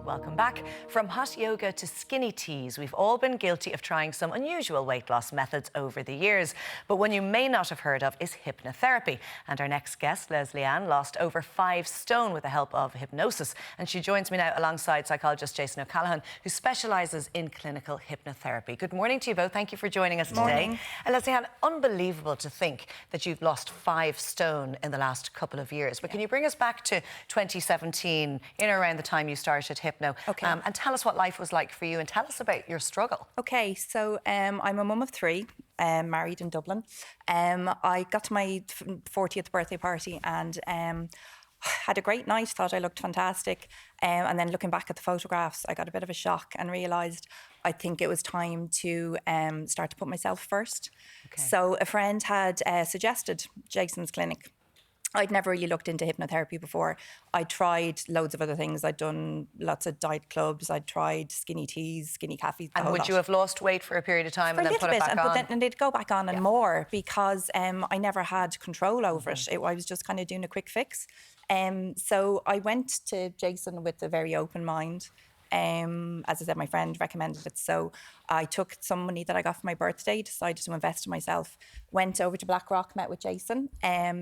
Welcome back. From hot yoga to skinny teas, we've all been guilty of trying some unusual weight loss methods over the years. But one you may not have heard of is hypnotherapy. And our next guest, Leslie Ann, lost over 5 stone with the help of hypnosis. And she joins me now alongside psychologist Jason O'Callaghan, who specialises in clinical hypnotherapy. Good morning to you both. Thank you for joining us today. And Leslie Ann, unbelievable to think that you've lost 5 stone in the last couple of years. But can you bring us back to 2017, in or around the time you started Hypno, and tell us what life was like for you and tell us about your struggle. Okay, so I'm a mum of 3, married in Dublin. I got to my 40th birthday party and had a great night, thought I looked fantastic. And then looking back at the photographs, I got a bit of a shock and realised I think it was time to start to put myself first. So a friend had suggested Jason's clinic. I'd never really looked into hypnotherapy before. I tried loads of other things. I'd done lots of diet clubs. I'd tried skinny teas, skinny cafes. And would you have lost weight for a period of time and then put it back on? And they'd go back on and more because I never had control over it. I was just kind of doing a quick fix. So I went to Jason with a very open mind. As I said, my friend recommended it. So I took some money that I got for my birthday, decided to invest in myself, went over to Blackrock, met with Jason.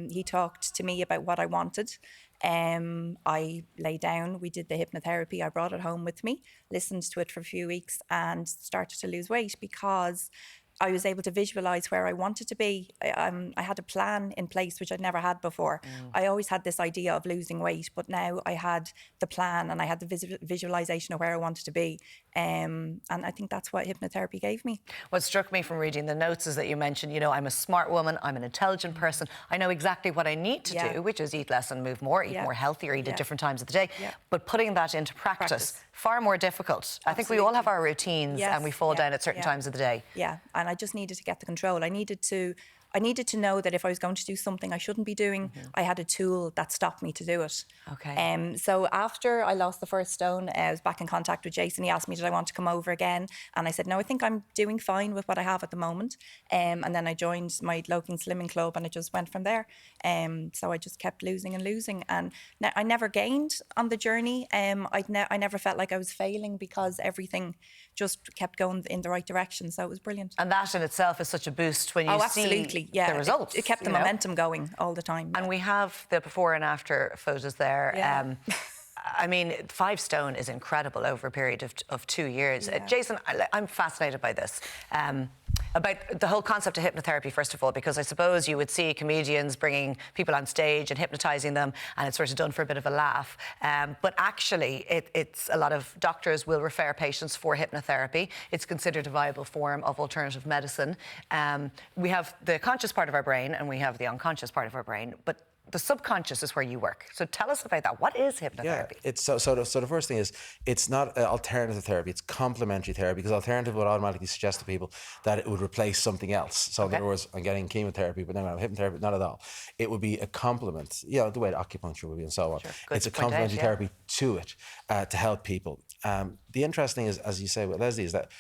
He talked to me about what I wanted. I lay down, we did the hypnotherapy, I brought it home with me, listened to it for a few weeks and started to lose weight because I was able to visualise where I wanted to be. I had a plan in place, which I'd never had before. I always had this idea of losing weight, but now I had the plan and I had the visualisation of where I wanted to be. And I think that's what hypnotherapy gave me. What struck me from reading the notes is that you mentioned, you know, I'm a smart woman, I'm an intelligent person. I know exactly what I need to do, which is eat less and move more, eat more healthier, eat at different times of the day. But putting that into practice, far more difficult. Absolutely. I think we all have our routines and we fall down at certain times of the day. And I just needed to get the control. I needed to know that if I was going to do something I shouldn't be doing, I had a tool that stopped me to do it. So after I lost the first stone, I was back in contact with Jason. He asked me, did I want to come over again? And I said, no, I think I'm doing fine with what I have at the moment. And then I joined my local slimming club and it just went from there. So I just kept losing and losing. And I never gained on the journey. I never felt like I was failing because everything just kept going in the right direction. So it was brilliant. And that in itself is such a boost when you see the results. It kept the momentum going all the time. And we have the before and after photos there. I mean, 5 stone is incredible over a period of 2 years. Jason, I'm fascinated by this. About the whole concept of hypnotherapy, first of all, because I suppose you would see comedians bringing people on stage and hypnotising them, and it's sort of done for a bit of a laugh. But actually, it's a lot of doctors will refer patients for hypnotherapy. It's considered a viable form of alternative medicine. We have the conscious part of our brain and we have the unconscious part of our brain, but the subconscious is where you work. So tell us about that. What is hypnotherapy? It's so the first thing is, it's not alternative therapy, it's complementary therapy, because alternative would automatically suggest to people that it would replace something else. So in other words, I'm getting chemotherapy, but then I have hypnotherapy, not at all. It would be a complement, the way the acupuncture would be and so on. It's a complementary therapy to it, to help people. The interesting is, as you say with Leslie, is that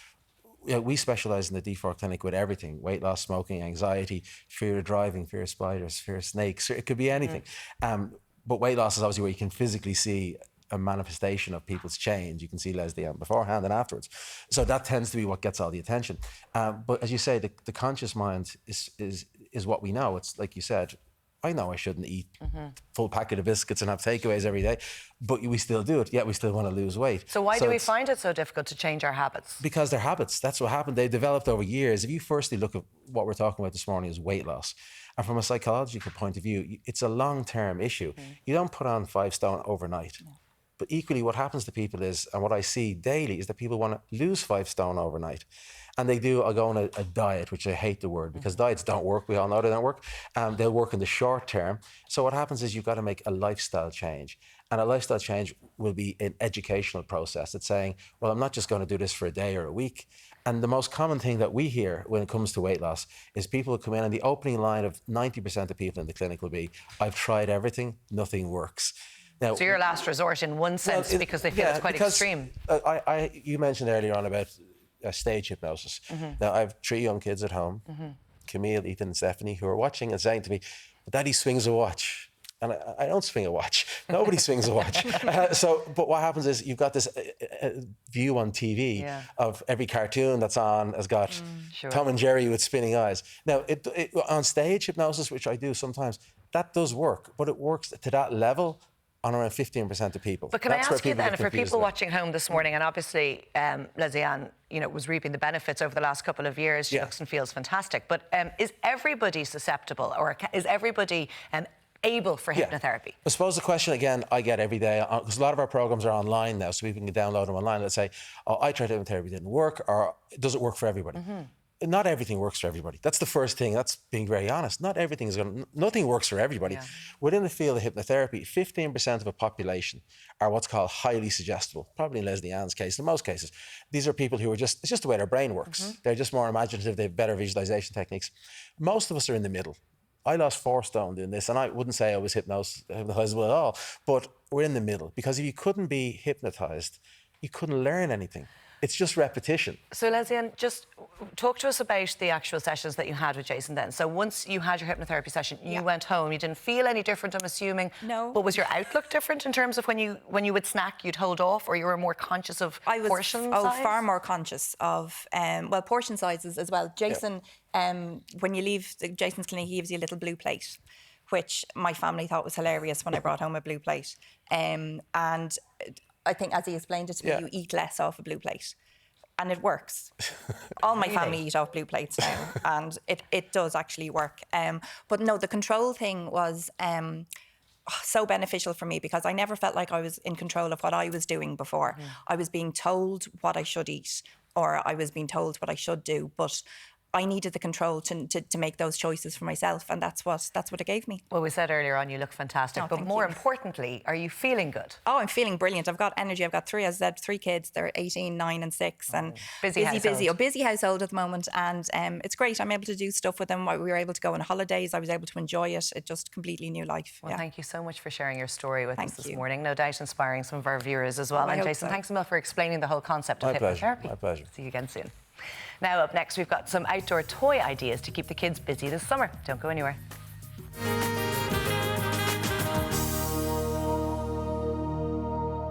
we specialise in the D4 clinic with everything: weight loss, smoking, anxiety, fear of driving, fear of spiders, fear of snakes. It could be anything. But weight loss is obviously where you can physically see a manifestation of people's change. You can see Leslie Ann beforehand and afterwards. So that tends to be what gets all the attention. But as you say, the conscious mind is what we know. It's like you said, I know I shouldn't eat full packet of biscuits and have takeaways every day, but we still do it, yet we still want to lose weight. So why do we find it so difficult to change our habits? Because they're habits. That's what happened. They developed over years. If you firstly look at what we're talking about this morning is weight loss, and from a psychological point of view, it's a long-term issue. You don't put on 5 stone overnight. But equally, what happens to people is, and what I see daily, is that people want to lose 5 stone overnight. And they go on a diet, which I hate the word, because diets don't work. We all know they don't work. They'll work in the short term. So what happens is you've got to make a lifestyle change. And a lifestyle change will be an educational process. It's saying, well, I'm not just going to do this for a day or a week. And the most common thing that we hear when it comes to weight loss is people will come in and the opening line of 90% of people in the clinic will be, I've tried everything, nothing works. Now, so you're last resort in one sense, because they feel it's quite extreme. You mentioned earlier on about stage hypnosis. Now, I have 3 young kids at home, Camille, Ethan and Stephanie, who are watching and saying to me, Daddy swings a watch. And I don't swing a watch. Nobody swings a watch. But what happens is you've got this view on TV of every cartoon that's on has got Tom and Jerry with spinning eyes. Now, on stage hypnosis, which I do sometimes, that does work, but it works to that level on around 15% of people. But can I ask you then, for people watching home this morning, and obviously Leslie-Anne, was reaping the benefits over the last couple of years. She looks and feels fantastic. But is everybody susceptible, or is everybody able for hypnotherapy? I suppose the question again I get every day, because a lot of our programs are online now, so people can download them online. Let's say, oh, I tried hypnotherapy, it didn't work, or does it work for everybody? Not everything works for everybody. That's the first thing. That's being very honest. Nothing works for everybody. Within the field of hypnotherapy, 15% of a population are what's called highly suggestible. Probably in Leslie-Anne's case, in most cases, these are people who it's just the way their brain works. They're just more imaginative. They have better visualization techniques. Most of us are in the middle. I lost 4 stone doing this, and I wouldn't say I was hypnotizable at all, but we're in the middle, because if you couldn't be hypnotized, you couldn't learn anything. It's just repetition. So, Leslie-Anne, just talk to us about the actual sessions that you had with Jason then. So once you had your hypnotherapy session, you went home, you didn't feel any different, I'm assuming? No. But was your outlook different in terms of when you would snack, you'd hold off, or you were more conscious of portion size? Far more conscious of, portion sizes as well. Jason, when you leave Jason's clinic, he gives you a little blue plate, which my family thought was hilarious when I brought home a blue plate. And I think, as he explained it to me, you eat less off a blue plate. And it works. All my family eat off blue plates now, and it does actually work. But no, the control thing was so beneficial for me, because I never felt like I was in control of what I was doing before. I was being told what I should eat, or I was being told what I should do, but I needed the control to make those choices for myself, and that's what it gave me. Well, we said earlier on you look fantastic, but more importantly, are you feeling good? Oh, I'm feeling brilliant. I've got energy. I've got 3 kids. They're 18, 9 and 6, and busy household at the moment, and it's great. I'm able to do stuff with them. We were able to go on holidays. I was able to enjoy it. It just completely new life. Well, thank you so much for sharing your story with us this morning. No doubt inspiring some of our viewers as well. And Jason, thanks a lot for explaining the whole concept of hypnotherapy. My pleasure. See you again soon. Now, up next, we've got some outdoor toy ideas to keep the kids busy this summer. Don't go anywhere.